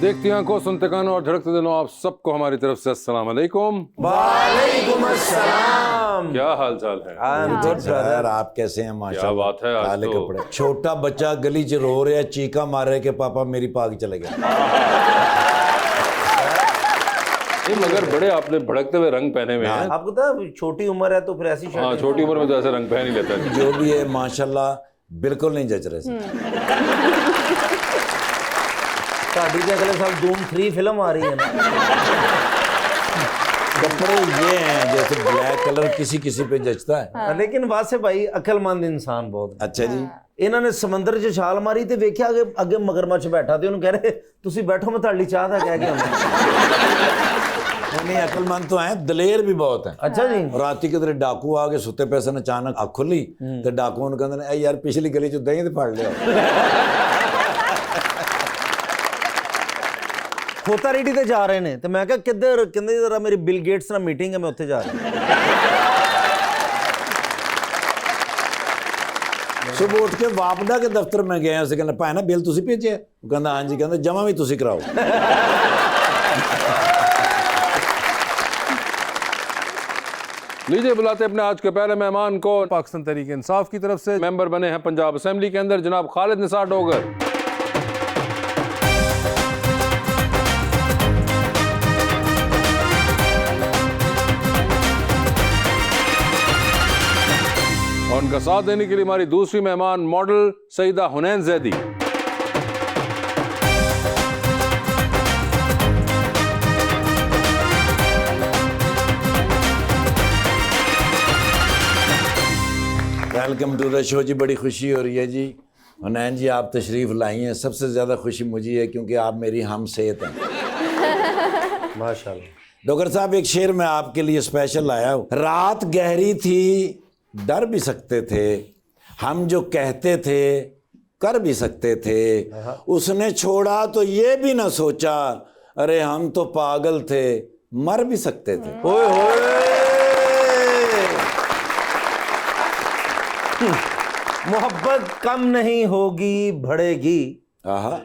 देखती आंखों, सुनते कानों और झड़कते दिलों, आप सबको हमारी तरफ से अस्सलाम वालेकुम। वालेकुम अस्सलाम। क्या हाल चाल है? ब्रदर आप कैसे हैं? माशाल्लाह, क्या बात है, आज काले तो कपड़े। छोटा बच्चा गली च रो रहा है, चीका मार रहा है कि पापा मेरी पाग चले गया। नहीं, मगर बड़े आपने भड़कते हुए रंग पहने हुए हैं। आपको तो छोटी उम्र है तो फिर ऐसी हाँ, छोटी उम्र में तो ऐसे रंग पहन ही लेता है। जो भी है माशाल्लाह बिल्कुल नहीं जच रहे। साड़ी के अगले साल धूम 3 फिल्म आ रही है ना। कपड़े ये हैं जैसे ब्लैक कलर किसी किसी पे जचता है। लेकिन वासे भाई अकलमंद इंसान बहुत। अच्छा जी, इन्होंने समंदर 'ਚ ਛਾਲ ਮਾਰੀ ਤੇ ਵੇਖਿਆ ਅੱਗੇ ਮਗਰਮੱਛ ਬੈਠਾ ਤੇ ਉਹਨੂੰ ਕਹਿ ਰਹੇ ਤੁਸੀਂ ਬੈਠੋ ਮੈਂ ਤੁਹਾਡੀ ਚਾਹ ਦਾ ਕਹਿ ਕੇ ਆਉਂਦਾ। नहीं अकलमंद तो हैं, दलेर भी बहुत हैं। अच्छा जी। राती किधरे डाकू आ गए सुते पैसे ने अचानक अख खुली तो डाकू ने कहते हैं यार पिछली गली च दही ते फड़ लिया। ਖੋਤਾ ਰੇਡੀ ਤੇ ਜਾ ਰਹੇ ਨੇ ਤੇ ਮੈਂ ਕਿਹਾ ਕਿੱਧਰ? ਕਹਿੰਦੇ ਜਰਾ ਮੇਰੀ ਬਿਲ ਗੇਟਸ ਨਾਲ ਮੀਟਿੰਗ ਹੈ ਮੈਂ ਉੱਥੇ ਜਾ ਰਿਹਾ। सुबह उठ के वापडा के दफ्तर में गए उसे कहना भाई ना बिल तुसी भेजे? वो कहता हाँ जी। कहता जमा भी तुसी कराओ। लीजिए बुलाते अपने आज के पहले मेहमान को। पाकिस्तान तहरीक इंसाफ की तरफ से मेंबर बने हैं पंजाब असेंबली के अंदर जनाब खालिद निसार डोगर। और उनका साथ देने के लिए हमारी दूसरी मेहमान model Saeeda Hunain Zaidi. Welcome to the show जी, बड़ी खुशी हो रही है जी। हुनैन जी आप तशरीफ़ लाई हैं, सबसे ज़्यादा खुशी मुझे है क्योंकि आप मेरी हम सेहत हैं। माशाल्लाह। डॉक्टर साहब एक शेर मैं आपके लिए स्पेशल लाया हूँ। रात गहरी थी डर भी सकते थे, हम जो कहते थे कर भी सकते थे, उसने छोड़ा तो ये भी ना सोचा, अरे हम तो पागल थे मर भी सकते थे। ओए होए। मोहब्बत कम नहीं होगी बढ़ेगी, आहा,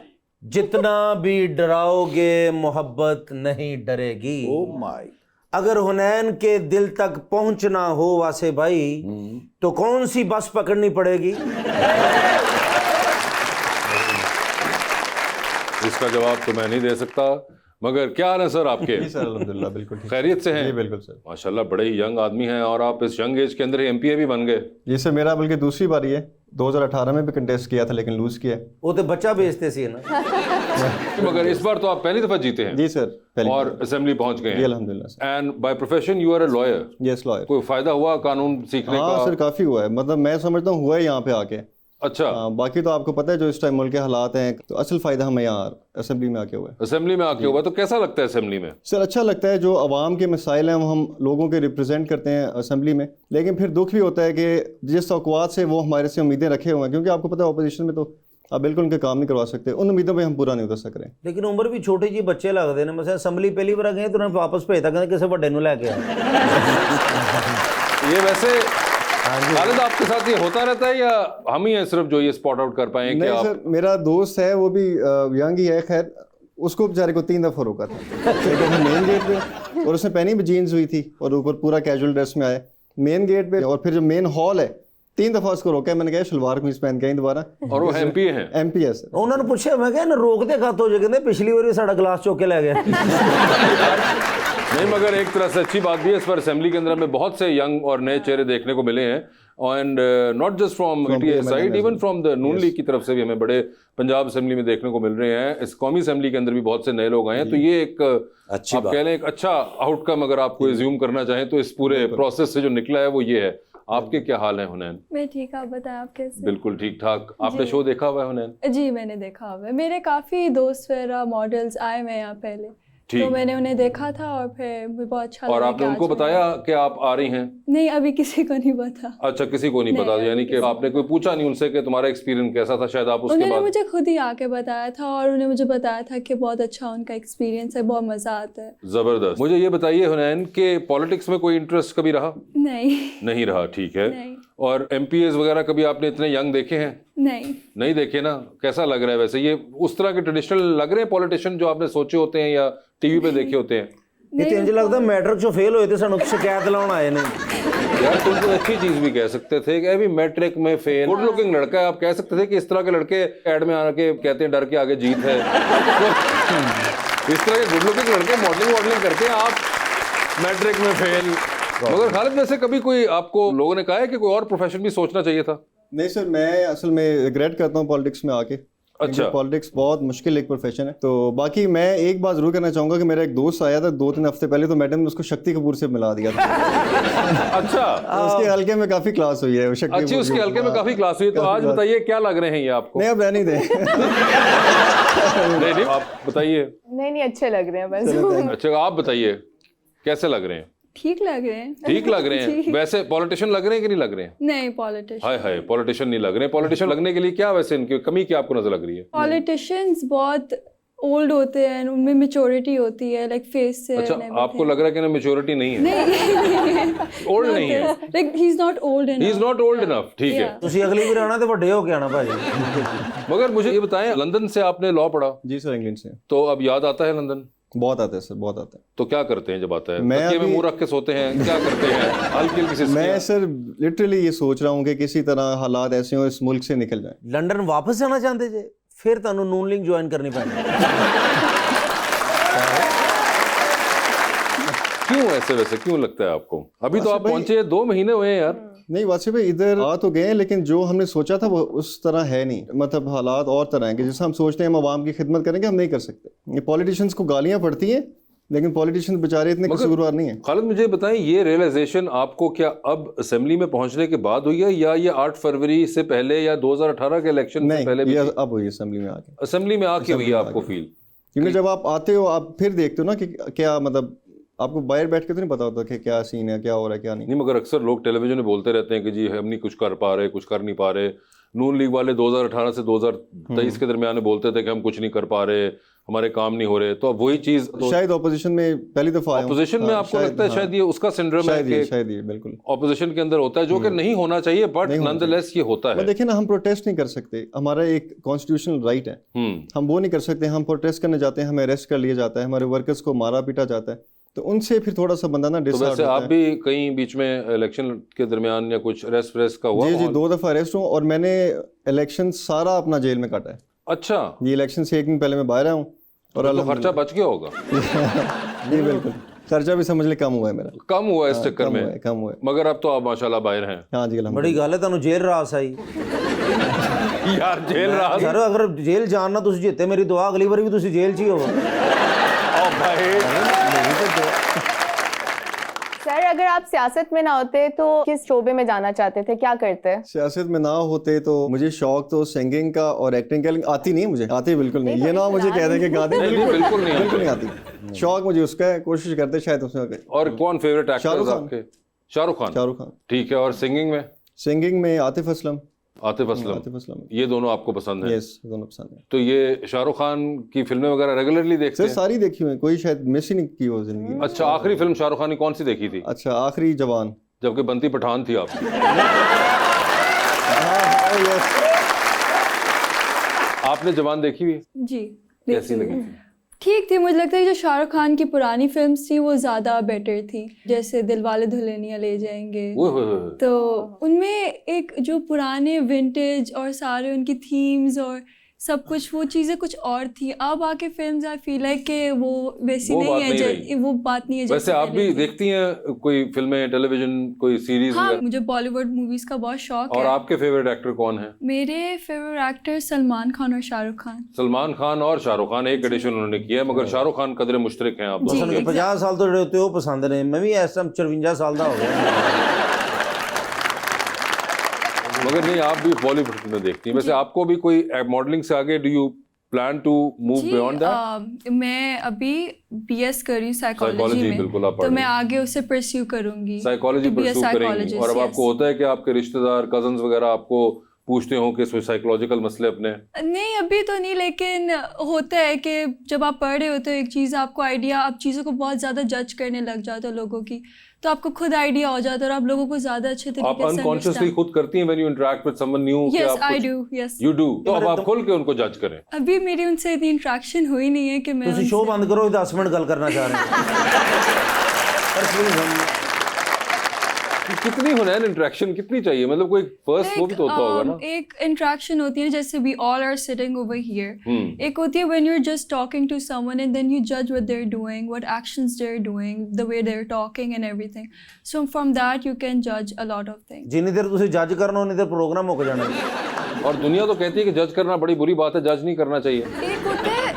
जितना भी डराओगे मोहब्बत नहीं डरेगी। Oh my. अगर हुनैन के दिल तक पहुंचना हो वासे भाई तो कौन सी बस पकड़नी पड़ेगी? इसका जवाब तो मैं नहीं दे सकता, मगर क्या हाल है सर आपके? जी सर अल्हम्दुलिल्लाह बिल्कुल ठीक। खैरियत से हैं? जी बिल्कुल सर। माशाल्लाह बड़े ही यंग आदमी हैं और आप इस यंग एज के अंदर एमपीए भी बन गए। ये सर मेरा बल्कि दूसरी बारी है, 2018 में भी कंटेस्ट किया था लेकिन लूज किया। वो तो बच्चा बेचते सी ना। मगर इस बार तो आप पहली दफा जीते हैं। जी सर पहली और असेंबली पहुंच गए जी हैं। अल्हम्दुलिल्लाह sir. And by profession you are a lawyer. Yes lawyer. कोई फायदा हुआ कानून सीखने हाँ का? सर काफ़ी हुआ है, मतलब मैं समझता हूँ हुआ है यहाँ पे आके। अच्छा, बाकी तो आपको पता है जो इस टाइम मुल्क के हालात हैं, तो असल फ़ायदा हमें यहाँ असेंबली में आके हुआ है। असेंबली में आके हुआ तो कैसा लगता है असेंबली में? सर अच्छा लगता है, जो आवाम के मसाइल हैं वो हम लोगों के रिप्रेजेंट करते हैं असेंबली में, लेकिन फिर दुख भी होता है कि जिस तवक्कुआत से वो हमारे से उम्मीदें रखे हुए हैं, क्योंकि आपको पता है अपोजिशन में तो आप बिल्कुल उनके काम नहीं करवा सकते, उन उम्मीदों पे हम पूरा नहीं उतर सक रहे। लेकिन उम्र भी छोटी जी बच्चे लगते हैं। मतलब असेंबली पहली बार गए तो उन्हें वापस भेजता, कहते किसी बड़े नूं लैके आ। ये वैसे खालिद आपके साथ ये होता रहता है या हम ही हैं सिर्फ जो ये स्पॉट आउट कर पाए कि नहीं आप? सर मेरा दोस्त है वो भी यंग ही है, खैर उसको बेचारे को 3 दफ़ा रोका था। एक दफ़ा मेन गेट पे और उसने पहनी भी जीन्स हुई थी और ऊपर पूरा कैजुअल ड्रेस में आया मेन गेट पे, और फिर जो मेन हॉल है 3 दफ़ा उसको रोका। मैंने कहा शलवार कमीज पहन के आई दोबारा। और वो एमपी हैं? एमपी है सर। उन्होंने पूछा मैं क्या रोकते खत हो जाए, कहते पिछली बार साड़ा गिलास चौक के लै गया। नहीं, मगर एक तरह से अच्छी बात भी है, इस पर असेंबली के अंदर हमें बहुत से यंग और नए चेहरे देखने को मिले हैं, and not just from ETA side, even from the Noon league की तरफ से भी हमें बड़े पंजाब असेंबली में देखने को मिल रहे हैं। इस कौमी असेंबली के अंदर भी बहुत से नए लोग आए हैं, तो ये एक अच्छी आप बात। कह लें एक अच्छा आउटकम अगर आपको एज्यूम करना चाहें तो इस पूरे प्रोसेस से जो निकला है वो ये है। आपके क्या हाल है हुनैन? मैं ठीक, आप बताएं आप कैसे? बिल्कुल ठीक ठाक। आपने शो देखा हुआ है हुनैन? जी मैंने देखा हुआ है, मेरे काफ़ी दोस्त वगैरह मॉडल्स आए हुए हैं यहाँ पहले, ठीक। तो मैंने उन्हें देखा था और फिर मुझे बहुत अच्छा और लगा आपने कि उनको आज मैं- बताया कि आप आ रही हैं? नहीं, अभी किसी को नहीं पता। अच्छा, किसी को नहीं नहीं, पता, अभी यानी कि किसी- आपने कोई पूछा नहीं उनसे कि तुम्हारा एक्सपीरियंस कैसा था? शायद आप उसके उन्होंने बाद मुझे खुद ही आके बताया था और उन्हें मुझे बताया था कि बहुत अच्छा उनका एक्सपीरियंस है, बहुत मज़ा आता है। जबरदस्त। मुझे ये बताइए हुनैन कि पॉलिटिक्स में कोई इंटरेस्ट कभी रहा? नहीं नहीं रहा, ठीक है। नहीं। और एमपीएस वगैरह कभी आपने इतने यंग देखे हैं? नहीं देखे ना, कैसा लग रहा है वैसे? ये उस तरह के ट्रेडिशनल लग रहे हैं पॉलिटिशियन जो आपने सोचे होते हैं या टीवी पे देखे होते हैं? ਇਹ ਤੇ ਇੰਜ ਲੱਗਦਾ ਮੈਟ੍ਰਿਕ ਚੋਂ ਫੇਲ ਹੋਏ ਤੇ ਸਾਨੂੰ ਸ਼ਿਕਾਇਤ ਲਾਉਣ ਆਏ ਨੇ। यार तुम तो अच्छी चीज भी कह सकते थे कि अभी मैट्रिक में फेल, गुड लुकिंग लड़का है, आप कह सकते थे कि इस तरह के लड़के एड में आके कहते हैं डर के आगे जीत है। तो इस तरह के गुड लुकिंग लड़के मॉडलिंग करके आप मैट्रिक में फेल। मगर खालिद वैसे कभी कोई आपको लोगों ने कहा है कि कोई और प्रोफेशन भी सोचना चाहिए था? नहीं सर, मैं असल में रिग्रेट करता हूँ पॉलिटिक्स में आके। अच्छा। पॉलिटिक्स बहुत मुश्किल एक प्रोफेशन है। तो बाकी मैं एक बात जरूर करना चाहूंगा कि मेरा एक दोस्त आया था 2-3 हफ्ते पहले, तो मैडम ने उसको शक्ति कपूर से मिला दिया था। अच्छा। तो उसके हल्के में काफी क्लास हुई है, शक्ति अच्छी, कपूर उसके की। हल्के में काफी क्लास हुई। तो आज बताइए क्या लग रहे हैं ये आपको? नहीं, अब रहने दें। नहीं आप बताइए। नहीं अच्छे लग रहे हैं बस। अच्छा आप बताइए कैसे लग रहे हैं? ठीक लग रहे हैं। ठीक लग रहे हैं। वैसे पॉलिटिशियन लग रहे हैं कि नहीं लग रहे हैं? नहीं, पॉलिटिशियन। हाय हाय, पॉलिटिशियन नहीं लग रहे हैं। पॉलिटिशियन लगने के लिए क्या वैसे इनकी कमी क्या आपको नजर लग रही है? पॉलिटिशियंस बहुत ओल्ड होते हैं, उनमें मैच्योरिटी होती है, लाइक फेस से। अच्छा, आपको लग रहा है कि ना मैच्योरिटी नहीं है? नहीं ओल्ड नहीं है, like he is not old he is not old enough. ठीक है, ਤੁਸੀਂ ਅਗਲੀ ਵਾਰ ਆਣਾ ਤੇ ਵੱਡੇ ਹੋ ਕੇ ਆਣਾ ਭਾਜੀ। मगर मुझे ये बताएं, लंदन से आपने लॉ पढ़ा जी सर, इंग्लैंड से। तो अब याद आता है लंदन? बहुत आता है सर, बहुत आता है। तो क्या करते हैं जब आता है? मैं तकिए में अभी- मुंह रख के सोते हैं, क्या करते हैं? हल्की हल्की सी मैं सर लिटरली ये सोच रहा हूँ कि किसी तरह हालात ऐसे हो इस मुल्क से निकल जाए। ਲੰਡਨ ਵਾਪਸ ਜਾਣਾ ਚਾਹੁੰਦੇ ਜੇ? ਫਿਰ ਤੁਹਾਨੂੰ ਨੂਨ ਲੀਗ ਜੁਆਇਨ ਕਰਨੀ ਪੈਣੀ। क्यों ऐसे वैसे क्यों लगता है आपको? अभी तो आप भाई- पहुंचे 2 महीने हुए हैं यार। नहीं वासी भाई, इधर आ तो गए हैं, लेकिन जो हमने सोचा था वो उस तरह है नहीं। मतलब हालात और तरह हैं कि जैसे हम सोचते हैं हम आवाम की खिदमत करेंगे, हम नहीं कर सकते। ये पॉलिटिशियंस को गालियां पड़ती हैं, लेकिन पॉलिटिशियंस बेचारे इतने कसूरवार नहीं है। खालिद मुझे बताएं, ये रियलाइजेशन आपको क्या अब असेंबली में पहुंचने के बाद हुई है या ये 8 फरवरी से पहले या 2018 के इलेक्शन से नहीं, पहले भी ये थी? अब हुई असेंबली में आके। असेंबली में आके हुई है आपको फील? क्योंकि जब आप आते हो आप फिर देखते हो ना कि क्या, मतलब आपको बाहर बैठ के तो नहीं पता होता कि क्या सीन है, क्या हो रहा है, क्या नहीं। नहीं, मगर अक्सर लोग टेलीविजन में बोलते रहते हैं कि जी हम नहीं कुछ कर पा रहे, कुछ कर नहीं पा रहे। नून लीग वाले 2018 से 2023 के दरमियान में बोलते थे कि हम कुछ नहीं कर पा रहे, हमारे काम नहीं हो रहे। तो अब वही चीज तो शायद ऑपोजिशन में पहली दफा आया हूं। ऑपोजिशन में हाँ, आपको लगता है शायद ये उसका सिंड्रोम है शायद कि ये बिल्कुल ऑपोजिशन के अंदर होता है, जो कि नहीं होना चाहिए, बट नॉनदलेस ये होता है। देखिए ना, हम प्रोटेस्ट नहीं कर सकते, हमारा एक कॉन्स्टिट्यूशनल राइट है, हम वो नहीं कर सकते। हम प्रोटेस्ट करने जाते हैं, हमें अरेस्ट कर लिया जाता है, हमारे वर्कर्स को मारा पीटा जाता है, तो उनसे फिर थोड़ा सा बंदा ना तो डिसहार्ट वैसे होता आप है। भी कहीं बीच में इलेक्शन के दरमियान या कुछ अरेस्ट का हुआ? जी 2 दफा अरेस्ट हूँ, और मैंने इलेक्शन सारा अपना जेल में काटा है। अच्छा, ये इलेक्शन से 1 दिन पहले मैं बाहर आया हूँ, और तो खर्चा बच गया होगा। जी बिल्कुल, खर्चा भी समझ ले कम हुआ है मेरा। कम हुआ है इस चक्कर में? कम हुआ है। मगर अब तो आप माशाल्लाह बाहर हैं। हाँ जी, अल्हम्दुलिल्लाह। ਬੜੀ ਗੱਲ ਹੈ ਤੁਹਾਨੂੰ ਜੇਲ੍ਹ ਰਾਸ ਆਈ। यार जेल रहा ਸਰ ਅਗਰ ਜੇਲ੍ਹ ਜਾਣ ਨਾਲ ਤੁਸੀਂ ਜਿੱਤੇ, ਮੇਰੀ ਦੁਆ ਅਗਲੀ ਵਾਰ ਵੀ ਤੁਸੀਂ ਜੇਲ੍ਹ 'ਚ ਹੀ ਹੋਵੋ। सर अगर आप सियासत में ना होते तो किस शोबे में जाना चाहते थे, क्या करते? सियासत में ना होते तो मुझे शौक तो सिंगिंग का और एक्टिंग का, लेकिन आती नहीं है मुझे, आती बिल्कुल नहीं। ये ना मुझे कह दें कि गा दें, बिल्कुल नहीं बिल्कुल नहीं आती। शौक मुझे उसका है, कोशिश करते शायद उसमें आगे। और कौन फेवरेट एक्टर शाहरुख खान। आपके? शाहरुख खान। शाहरुख खान। ठीक है, और सिंगिंग में? सिंगिंग में आतिफ असलम। आतिफ असलम। आतिफ असलम, ये दोनों आपको पसंद है? यस, दोनों पसंद है। तो ये शाहरुख खान की फिल्में वगैरह रेगुलरली देखते सर हैं? सारी देखी हुई है, कोई शायद मिस ही नहीं की हो जिंदगी में। अच्छा, आखिरी फिल्म शाहरुख खान की कौन सी देखी थी? अच्छा, आखिरी जवान। जबकि बनती पठान थी आप। आपने जवान देखी हुई? जी, कैसी लगी थी? ठीक थी। मुझे लगता है कि जो शाहरुख खान की पुरानी फिल्म्स थी वो ज़्यादा बेटर थी, जैसे दिलवाले दुल्हनिया ले जाएंगे। ओए होए होए। तो उनमें एक जो पुराने विंटेज और सारे उनकी थीम्स और सब कुछ, वो चीज़ें कुछ और थी। अब आके फिल्म्स आई फील लाइक कि वो वैसी वो नहीं बात है, नहीं रही। वो बात नहीं है वैसे जैसे आप भी पहले थी। देखती हैं कोई फिल्में, टेलीविजन, कोई सीरीज हाँ, वगैरह? मुझे बॉलीवुड मूवीज का बहुत शौक और है। आपके फेवरेट एक्टर कौन है? मेरे फेवरेट एक्टर सलमान खान और शाहरुख खान। सलमान खान और शाहरुख खान, एक एडिशन उन्होंने किया है, मगर शाहरुख खान कदरे मुश्तरक हैं आप जी। दोनों। ਸਾਨੂੰ 50 ਸਾਲ ਤੋਂ ਜਿਹੜੇ ਉੱਤੇ ਉਹ ਪਸੰਦ ਨੇ। ਮੈਂ ਵੀ ਇਸ ਟਾਈਮ 54 ਸਾਲ ਦਾ ਹੋ ਗਿਆ। मगर नहीं, आप भी बॉलीवुड में देखती हैं। वैसे आपको भी कोई मॉडलिंग से आगे do you plan to move जी, बियॉन्ड दैट? मैं अभी BS कर रही हूँ साइकोलॉजी Psychology, में, बिल्कुल आप पढ़ तो रही मैं हैं। आगे उसे परस्यू करूंगी। Psychology to be a pursue करेंगी, psychologist, और अब yes. आपको होता है कि आपके रिश्तेदार, कजन्स वगैरह आपको पूछते हो कि साइकोलॉजिकल मसले अपने? नहीं अभी तो नहीं, लेकिन होता है कि जब आप पढ़ रहे होते हो एक चीज़, आपको आइडिया, आप चीज़ों को बहुत ज़्यादा जज करने लग जाते हो लोगों की, तो आपको खुद आइडिया हो जाता है और आप लोगों को ज़्यादा अच्छे आप तरीके से अनकॉन्शियसली खुद करती हैं when you interact with someone new? Yes I do, yes you do. तो अब आप खुल के उनको जज करें। अभी मेरी उनसे इतनी इंट्रैक्शन हुई नहीं है कि मैं ਤੁਸੀਂ ਸ਼ੋਅ ਬੰਦ ਕਰੋ, 10 ਮਿੰਟ ਗੱਲ ਕਰਨਾ ਚਾਹ ਰਹੇ हैं प्लीज हम कितनी हुनैन इंटरेक्शन कितनी चाहिए, मतलब कोई फर्स्ट वो भी तो होता होगा ना? एक इंट्रैक्शन होती है जैसे we all are sitting over here, एक होती है when you are just talking to someone and then you जज what they are doing, what actions they are doing, the way they are talking and everything, so from that you can जज अ lot of things. ਜਿੰਨੀ ਦੇਰ ਤੁਸੀਂ ਜੱਜ ਕਰਨਾ ਉਨੀ ਦੇਰ programme ਮੁੱਕ ਜਾਣਾ। और दुनिया तो कहती है कि जज करना बड़ी बुरी बात है, जज नहीं करना चाहिए। एक होता है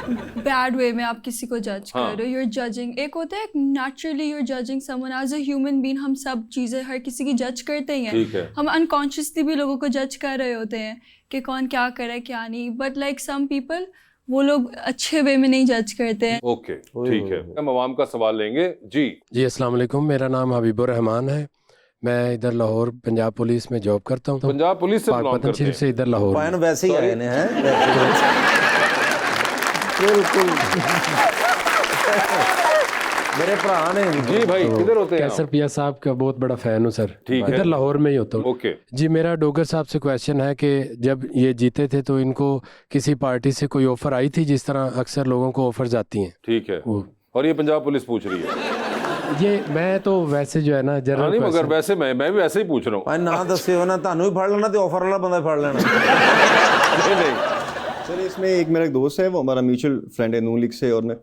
बैड वे में आप किसी को जज कर रहे हो, यू आर जजिंग, एक होता है naturally you are judging someone as a human being. हम सब चीज़ें हर किसी की जज करते ही ठीक है। हैं, हम अनकॉन्शियसली भी लोगों को जज कर रहे होते हैं कि कौन क्या करे क्या नहीं, बट लाइक सम पीपल वो लोग अच्छे वे में नहीं जज करते हैं। ओके ठीक है, हम आवाम का सवाल लेंगे जी। जी अस्सलाम वालेकुम, मेरा नाम हबीबुर रहमान है, मैं इधर लाहौर पंजाब पुलिस में जॉब करता हूँ। पंजाब पुलिस से बिलोंग पाकपतन करते शरीफ हैं? से इधर लाहौर में। पायन वैसे ही आए ने हैं बिल्कुल मेरे भरा ने। जी भाई किधर होते हैं कैसर आप? पिया साहब का बहुत बड़ा फ़ैन हूँ सर। ठीक है। इधर लाहौर में ही होता हूँ। ओके जी मेरा डोगर साहब से क्वेश्चन है कि जब ये जीते थे तो इनको किसी पार्टी से कोई ऑफ़र आई थी, जिस तरह अक्सर लोगों को ऑफ़र्स आती हैं? ठीक है, वो और ये पंजाब पुलिस पूछ रही है? ये मैं तो वैसे जो है ना हाँ जनरल नहीं, मगर question- वैसे मैं भी वैसे ही पूछ रहा हूँ। ਭਾਈ ਨਾ ਦੱਸਿਓ ਨਾ, ਤੁਹਾਨੂੰ ਵੀ ਫੜ ਲੈਣਾ ਤੇ ਆਫਰ ਵਾਲਾ ਬੰਦਾ ਫੜ ਲੈਣਾ। नहीं नहीं, सर इसमें एक मेरा एक दोस्त है, वो हमारा म्यूचुअल फ्रेंड है नून लीग से, और मैं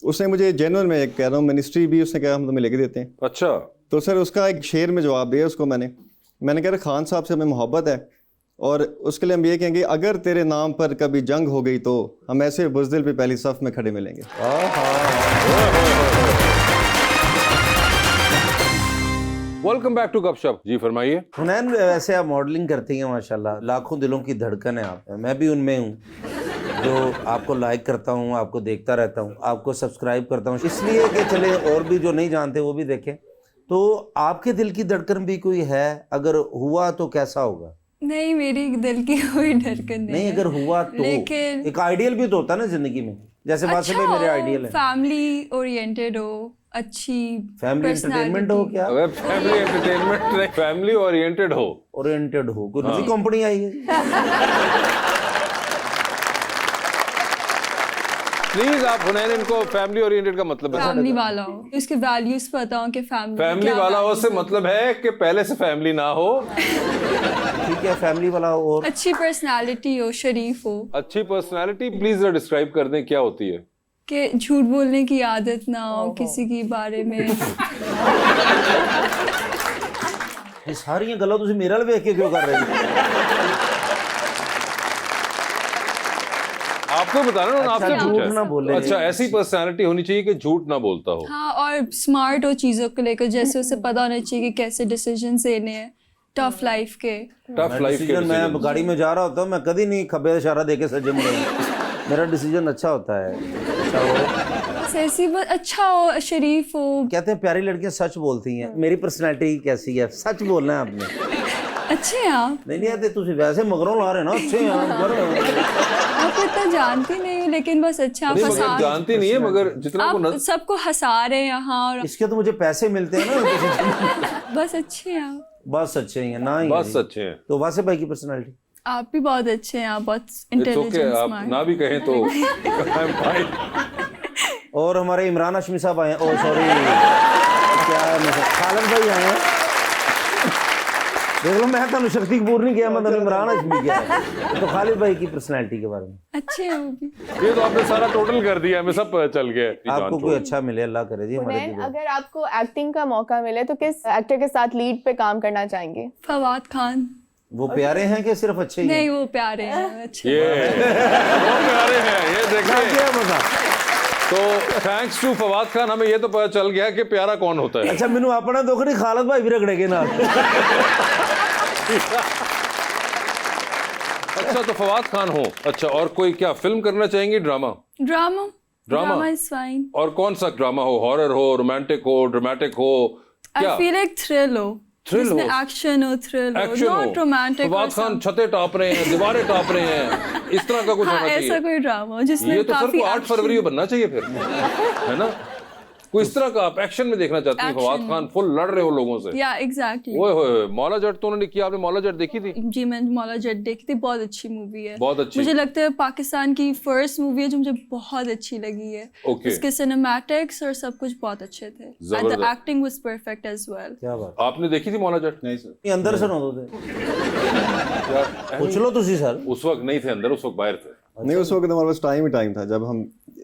उसने मुझे जेन्युइन में कह रहा हूँ मिनिस्ट्री भी उसने कहा हम तुम्हें लेके देते हैं। अच्छा तो सर उसका एक शेर में जवाब दिया उसको मैंने कहा खान साहब से हमें मोहब्बत है, और उसके लिए हम ये कहेंगे अगर तेरे नाम पर कभी जंग हो गई तो हम ऐसे बुज़दिल पे पहली सफ में खड़े मिलेंगे। वेलकम बैक टू गपशप। जी फरमाइए। हुनैन वैसे आप मॉडलिंग करती हैं माशाल्लाह, लाखों दिलों की धड़कन है आप, मैं भी उनमें हूँ जो आपको लाइक करता हूँ, आपको देखता रहता हूँ, आपको सब्सक्राइब करता हूँ, इसलिए कि चले और भी जो नहीं जानते वो भी देखें। तो आपके दिल की धड़कन भी कोई है, अगर हुआ तो कैसा होगा? नहीं मेरी दिल की कोई धड़कन नहीं अगर हुआ तो लेकिन एक आइडियल भी तो होता है ना जिंदगी में, जैसे वासिफ भाई मेरे आइडियल है। फैमिली ओरिएंटेड हो, अच्छी फैमिली एंटरटेनमेंट हो क्या? अगर फैमिली एंटरटेनमेंट नहीं, फैमिली ओरिएंटेड हो। ओरिएंटेड हो, कोई नई कंपनी आई है? प्लीज आप हुनैन इनको फैमिली ओरिएंटेड का मतलब बता। फैमिली वाला हो, उसके वैल्यूज पता हो कि फैमिली वाला हो से मतलब है कि पहले से फैमिली ना हो। ठीक है, फैमिली वाला हो और अच्छी पर्सनालिटी हो, शरीफ हो, अच्छी पर्सनालिटी प्लीज जरा डिस्क्राइब कर दें क्या होती है? कि झूठ बोलने की आदत ना हो किसी के बारे में। ये सारी गल्लां तुसीं मेरे वाल वेख के क्यों कर रहे हो? आपको बताना ना, अच्छा, आपसे झूठ पूछा ना बोले। अच्छा, ऐसी पर्सनालिटी होनी चाहिए कि झूठ ना बोलता हो। हाँ, और स्मार्ट हो चीज़ों को लेकर, जैसे उसे पता होना चाहिए कि कैसे डिसीजन लेने हैं टफ लाइफ के। टफ लाइफ के डिसीजन मैं decisions। गाड़ी में जा रहा होता हूँ, मैं कभी नहीं खब्बे इशारा देके सज्जे मुड़ूंगा, मेरा डिसीजन अच्छा होता है। अच्छा हो, बस ऐसी बस अच्छा हो, शरीफ हो। कहते हैं प्यारी लड़कियां सच बोलती हैं, मेरी पर्सनालिटी कैसी है? सच बोलना है आपने। अच्छे हैं आप, नहीं आते तुझे वैसे मगरों ला रहे ना, अच्छे हैं आपको इतना जानती नहीं हूँ लेकिन बस अच्छा आप नहीं, मगर हंसा, जानती नहीं है, मगर जितना को आप सबको हंसा रहे हैं यहाँ, और इसके तो मुझे पैसे मिलते हैं ना। बस अच्छे हैं आप। बस अच्छे हैं ना ही बस अच्छे हैं। तो वासिफ भाई की पर्सनालिटी आप भी बहुत अच्छे हैं, आप बहुत इट्स ओके, इंटेलिजेंट, आप स्मार्ट। ना भी कहें तो आई एम फाइन। और हमारे इमरान हाशमी साहब आए हैं। ओ सॉरी, क्या खालिद भाई आए हैं। देख लो, मैं ਤੁਹਾਨੂੰ शक्ति कपूर नहीं किया, मैं इमरान हाशमी किया। तो खालिद भाई की पर्सनालिटी के बारे में अच्छे हैं वो भी। ये तो आपने सारा टोटल कर दिया, हमें सब पता चल गया। आपको कोई अच्छा मिले, अल्लाह करे जी हमारे हुनैन, लिए। अगर आपको एक्टिंग का मौका मिले तो किस एक्टर के साथ लीड पे काम करना चाहेंगे? फवाद खान। वो प्यारे हैं कि सिर्फ अच्छे ही हैं? नहीं वो प्यारे हैं, अच्छे ये वो प्यारे हैं, ये देखिए। क्या मजा। तो थैंक्स टू फवाद खान हमें ये तो पता चल गया कि प्यारा कौन होता है। अच्छा, मैनू अपना दुख नहीं, खालिद भाई भी रगड़े के नाल। अच्छा, तो फवाद खान हो। अच्छा, और कोई क्या फिल्म करना चाहेंगे? Drama? Drama drama is fine. और कौन सा ड्रामा हो? हॉरर हो, रोमांटिक हो, ड्रामेटिक हो, आई क्या? फील एक थ्रिल हो, थ्रिल हो, जिसमें एक्शन हो, थ्रिल हो, action not romantic. Fawad Khan छतें टाप रहे हैं, दीवारें टाप रहे हैं, इस तरह का कुछ हाँ, होना ऐसा चाहिए। कोई ड्रामा हो जिसमें ये तो सर काफी को 8 फरवरी को बनना चाहिए फिर, है ना? कोई इस तरह का आप एक्शन में देखना चाहती हैं, फवाद खान फुल लड़ रहे हो लोगों से। या एग्जैक्टली। ओए होए, मौला जट तो उन्होंने किया, आपने मौला जट देखी थी? जी मैंने मौला जट देखी थी, बहुत अच्छी मूवी है। बहुत अच्छी। मुझे लगता है पाकिस्तान की फर्स्ट मूवी है जो मुझे बहुत अच्छी लगी है। Okay. इसके सिनेमैटिक्स और सब कुछ बहुत अच्छे थे, एंड द जबरदस्त। Acting was perfect as well. क्या बात आपने देखी थी मौला जट? नहीं सर। ये अंदर से ना होते पूछ लो तुसी सर। उस वक्त नहीं थे अंदर, उस वक्त बाहर थे। नहीं, उस वक्त हमारे पास टाइम ही टाइम था जब हम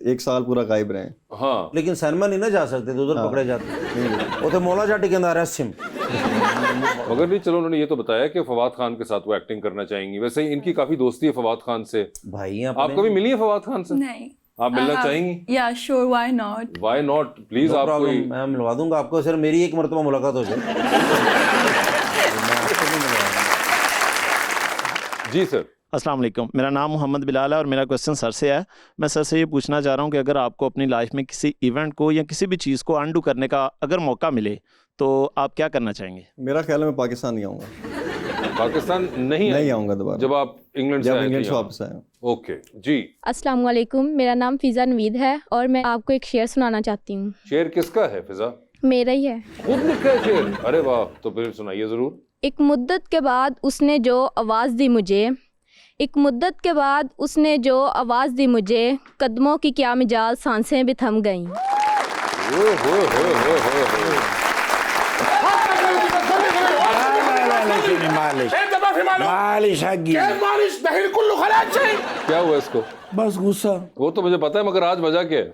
1 साल पूरा गायब रहे। हाँ, लेकिन सिनेमा नहीं ना जा सकते थे, उधर पकड़े जाते। वो तो मौला जाटी के अंदर रहस्यम। मगर नहीं, चलो उन्होंने ये तो बताया कि फवाद खान के साथ वो एक्टिंग करना चाहेंगी। वैसे ही इनकी काफी दोस्ती है फवाद खान से। भाई आप कभी मिली है फवाद खान से? नहीं। आप मिलना चाहेंगी? या sure, why not. Why not, please. आप कोई प्रॉब्लम, मैं मिलवा दूंगा आपको सर, मेरी एक मरतबा मुलाकात हो जाए। जी सर। अस्सलाम वालेकुम, मेरा नाम मोहम्मद बिलाल है और मेरा क्वेश्चन सर से है। मैं सर से ये पूछना चाह रहा हूँ कि अगर आपको अपनी लाइफ में किसी इवेंट को या किसी भी चीज़ को अनडू करने का अगर मौका मिले तो आप क्या करना चाहेंगे? मेरा ख्याल है मैं पाकिस्तान नहीं आऊँगा। पाकिस्तान नहीं नहीं आऊँगा दोबारा, जब आप इंग्लैंड से जब आए थे इंग्लैंड से यहाँ। वापस आया। ओके जी। अस्सलाम वालेकुम, मेरा नाम फिज़ा नवीद है और मैं आपको एक शेर सुनाना चाहती हूँ। शेर किसका है फिजा? मेरा ही है। खुद लिखा है शेर? अरे वाह, तो फिर सुनाइए जरूर। एक मुद्दत के बाद उसने जो आवाज़ दी मुझे, एक मुद्दत के बाद उसने जो आवाज़ दी मुझे, कदमों की क्या मिजाज, सांसें भी थम गईं। क्या हुआ इसको? बस गुस्सा। वो तो मुझे पता है, मगर आज वजह क्या है?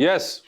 यस।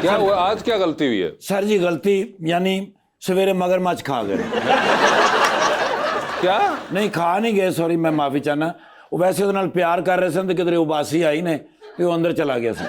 क्या हुआ आज? क्या गलती हुई है? सर जी गलती यानी सवेरे मगरमच्छ खा गए। क्या? नहीं खा नहीं गए, सॉरी, मैं माफी चाहना। वो वैसे ਉਹਦੇ ਨਾਲ प्यार कर रहे सन तो किधरे उबासी आई ने ਤੇ ਉਹ अंदर चला गया सन।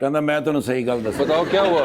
कहता मैं ਤੁਹਾਨੂੰ सही गल दस। बताओ क्या हुआ?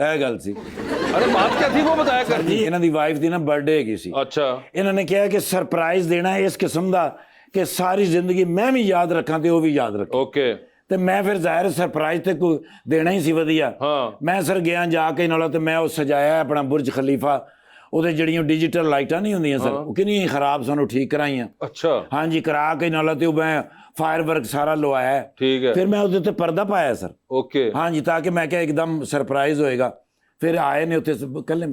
ਇਹ ਗੱਲ ਸੀ अरे बात क्या थी वो बताया कर। ਜੀ। ਇਹਨਾਂ ਦੀ ਵਾਈਫ ਦੀ ਨਾ ਬਰਥਡੇ ਹੈਗੀ ਸੀ। अच्छा। ਇਹਨਾਂ ਨੇ ਕਿਹਾ ਕਿ ਸਰਪ੍ਰਾਈਜ਼ ਦੇਣਾ ਹੈ ਇਸ ਕਿਸਮ ਦਾ ਕਿ ਸਾਰੀ ਜ਼ਿੰਦਗੀ ਮੈਂ ਵੀ ਯਾਦ ਰੱਖਾਂ ਤੇ ਉਹ ਵੀ ਯਾਦ ਰੱਖੇ। ओके। ਤੇ ਮੈਂ ਫਿਰ ਜ਼ਾਹਿਰ ਸਰਪ੍ਰਾਈਜ਼ ਤੇ ਕੋਈ ਦੇਣਾ ਹੀ ਸੀ ਵਧੀਆ। ਹਾਂ। ਮੈਂ ਸਰ ਗਿਆ ਜਾ ਕੇ ਨਾਲ ਤੇ ਮੈਂ ਉਹ ਸਜਾਇਆ ਆਪਣਾ ਬੁਰਜ ਖਲੀਫਾ। ਉਹਦੇ ਜਿਹੜੀਆਂ ਡਿਜੀਟਲ ਲਾਈਟਾਂ ਨਹੀਂ ਹੁੰਦੀਆਂ ਸਰ, ਉਹ ਕਿੰਨੀਆਂ ਖਰਾਬ ਸਾਨੂੰ ਠੀਕ ਕਰਾਈਆਂ। अच्छा। ਹਾਂਜੀ ਕਰਾ ਕੇ ਨਾਲ ਤੇ ਉਹ ਮੈਂ ਫਾਇਰ ਵਰਕ ਸਾਰਾ ਲਵਾਇਆ। ठीक है। ਫਿਰ ਮੈਂ ਉਹਦੇ ਉੱਤੇ ਪਰਦਾ ਪਾਇਆ ਸਰ। ओके। ਹਾਂਜੀ ਤਾਂ ਕਿ ਮੈਂ ਕਿਹਾ ਇੱਕਦਮ ਸਰਪ੍ਰਾਈਜ਼ ਹੋਏਗਾ। ਫਿਰ ਆਏ ਨੇ ਉੱਥੇ ਕੱਲਮ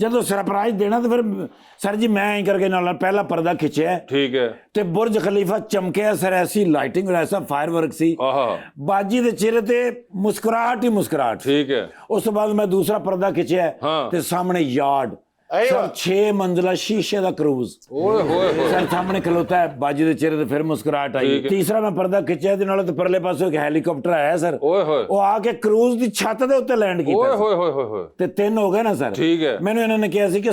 ਜਦੋਂ ਸਰਪ੍ਰਾਈਜ਼ ਦੇਣਾ ਤੇ ਫਿਰ ਸਰ ਜੀ ਮੈਂ ਐਂ ਕਰਕੇ ਨਾਲ ਪਹਿਲਾ ਪਰਦਾ ਖਿੱਚਿਆ ठीक है। ਤੇ ਬੁਰਜ ਖਲੀਫਾ ਚਮਕਿਆ ਸਰ, ਐਸੀ ਲਾਈਟਿੰਗ ਔਰ ਐਸਾ ਫਾਇਰ ਵਰਕ ਸੀ। आहा। ਬਾਜੀ ਦੇ ਚਿਹਰੇ ਤੇ ਮੁਸਕਰਾਹਟ ਹੀ ਮੁਸਕਰਾਹਟ। ठीक है। ਉਸ ਤੋਂ ਬਾਅਦ ਮੈਂ ਦੂਸਰਾ ਪਰਦਾ ਖਿੱਚਿਆ ਹਾਂ। ਤੇ ਸਾਹਮਣੇ ਯਾਰਡ ਸਰ 6 ਮੰਜ਼ਲਾ ਸ਼ੀਸ਼ੇ ਦਾ ਕਰੂਜ਼। ओए होए होए। ਸਰ ਸਾਹਮਣੇ ਖਲੋਤਾ ਹੈ, ਬਾਜੀ ਦੇ ਚਿਹਰੇ ਤੇ ਫਿਰ ਮੁਸਕਰਾਹਟ ਆਈ। ਠੀਕ ਹੈ। ਤੀਸਰਾ ਮੈਂ ਪਰਦਾ ਖਿੱਚਿਆ ਤੇ ਨਾਲ ਤੇ ਪਰਲੇ ਪਾਸੇ ਇੱਕ ਹੈਲੀਕਾਪਟਰ ਆਇਆ ਸਰ। ओए होए। ਉਹ ਆ ਕੇ ਕਰੂਜ਼ ਦੀ ਛੱਤ ਦੇ ਉੱਤੇ ਲੈਂਡ ओए ਕੀਤਾ ਸਰ। होए होए होए। ਤੇ 3 ਹੋ ਗਏ ਨਾ ਸਰ। ठीक है। ਮੈਨੂੰ ਇਹਨਾਂ ਨੇ ਕਿਹਾ ਸੀ ਕਿ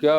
क्या؟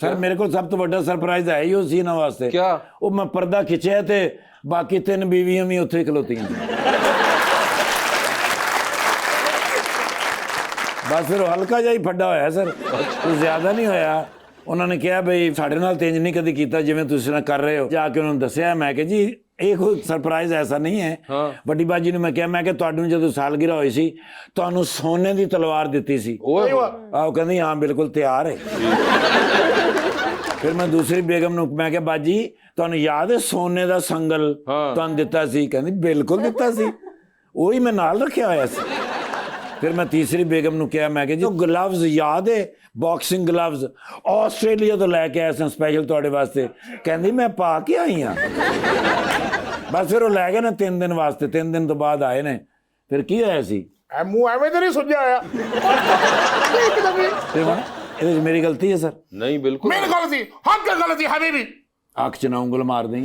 ਸਰ ਮੇਰੇ ਕੋਲ ਸਭ ਤੋਂ ਵੱਡਾ ਸਰਪ੍ਰਾਈਜ਼ ਹੈ ਹੀ ਉਹ ਸੀ ਇਹਨਾਂ ਵਾਸਤੇ। क्या? ਉਹ ਮੈਂ ਪਰਦਾ ਖਿੱਚਿਆ ਤੇ ਬਾਕੀ 3 ਬੀਵੀਆਂ ਵੀ ਉੱਥੇ ਖਲੋਤੀਆਂ। ਬਸ ਫਿਰ ਉਹ ਹਲਕਾ ਜਿਹਾ ਹੀ ਫੱਡਾ ਹੋਇਆ ਸਰ, ਕੋਈ ਜ਼ਿਆਦਾ ਨਹੀਂ ਹੋਇਆ। ਉਹਨਾਂ ਨੇ ਕਿਹਾ ਬਈ ਸਾਡੇ ਨਾਲ ਤੇ ਇੰਜ ਨਹੀਂ ਕਦੀ ਕੀਤਾ ਜਿਵੇਂ ਤੁਸੀਂ ਨਾਲ ਕਰ ਰਹੇ ਹੋ। ਜਾ ਕੇ ਉਹਨਾਂ ਨੂੰ ਦੱਸਿਆ, ਮੈਂ ਕਿਹਾ ਜੀ ਇਹ ਕੋਈ ਸਰਪ੍ਰਾਈਜ਼ ਐਸਾ ਨਹੀਂ ਹੈ। ਵੱਡੀ ਬਾਜੀ ਨੂੰ ਮੈਂ ਕਿਹਾ ਤੁਹਾਨੂੰ ਜਦੋਂ ਸਾਲਗਿਰਾ ਹੋਈ ਸੀ ਤੁਹਾਨੂੰ ਸੋਨੇ ਦੀ ਤਲਵਾਰ ਦਿੱਤੀ ਸੀ। ਆਹ ਕਹਿੰਦੀ ਹਾਂ ਬਿਲਕੁਲ ਤਿਆਰ ਹੈ। ਫਿਰ ਮੈਂ ਦੂਸਰੀ ਬੇਗਮ ਨੂੰ ਮੈਂ ਕਿਹਾ ਬਾਜੀ ਤੁਹਾਨੂੰ ਯਾਦ ਹੈ ਸੋਨੇ ਦਾ ਸੰਗਲ ਤੁਹਾਨੂੰ ਦਿੱਤਾ ਸੀ? ਕਹਿੰਦੀ ਬਿਲਕੁਲ ਦਿੱਤਾ ਸੀ, ਉਹੀ ਮੈਂ ਨਾਲ ਰੱਖਿਆ ਹੋਇਆ ਸੀ। ਫਿਰ ਮੈਂ ਤੀਸਰੀ ਬੇਗਮ ਨੂੰ ਕਿਹਾ, ਮੈਂ ਕਿਹਾ ਜੀ ਉਹ ਗਲਵਜ਼ ਯਾਦ ਹੈ, ਬਾਕਸਿੰਗ ਗਲਵਜ਼ ਆਸਟ੍ਰੇਲੀਆ ਤੋਂ ਲੈ ਕੇ ਆਇਆ ਸਾਂ ਸਪੈਸ਼ਲ ਤੁਹਾਡੇ ਵਾਸਤੇ? ਕਹਿੰਦੀ ਮੈਂ ਪਾ ਕੇ ਆਈ ਹਾਂ। ਬਸ ਫਿਰ ਉਹ ਲੈ ਗਏ ਨਾ 3 ਦਿਨ ਵਾਸਤੇ। 3 ਦਿਨ ਤੋਂ ਬਾਅਦ ਆਏ ਨੇ। ਫਿਰ ਕੀ ਹੋਇਆ ਸੀ? ਮੂੰਹ ਐਵੇਂ ਤੇ ਨਹੀਂ ਸੁੱਜਿਆ ਹੋਇਆ ਤੇ ਹੁਣ ਇਹਦੇ 'ਚ ਮੇਰੀ ਗਲਤੀ ਹੈ ਸਰ? नहीं बिल्कुल। मेरी गलती हम क्या गलती हबीबी। ਅੱਖ 'ਚ ਨਾ ਉਂਗਲ ਮਾਰ ਦੇਂ।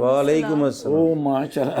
वालेकुम अस्सलाम। ओ माशाल्लाह।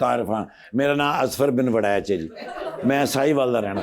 तारिफ हाँ मेरा नाम असफर बिन वड़ैच है जी मैं साहिवाल ਦਾ ਰਹਿਣਾ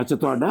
ਅੱਛਾ ਤੁਹਾਡਾ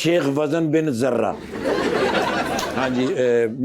शेख वजन बिन जर्रा हाँ जी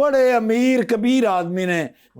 बड़े अमीर कबीर आदमी ने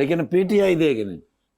लेकिन पीटीआई दे के नहीं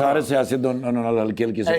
सारे सियासी दोनों नाल हल्के हल्के से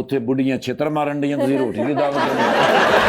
ਉੱਥੇ ਬੁੱਢੀਆਂ ਛਿੱਤਰ ਮਾਰਨ ਦੀਆਂ ਤੁਸੀਂ ਰੋਟੀ ਦੀ ਦਾਵਤ ਦਿੰਦੇ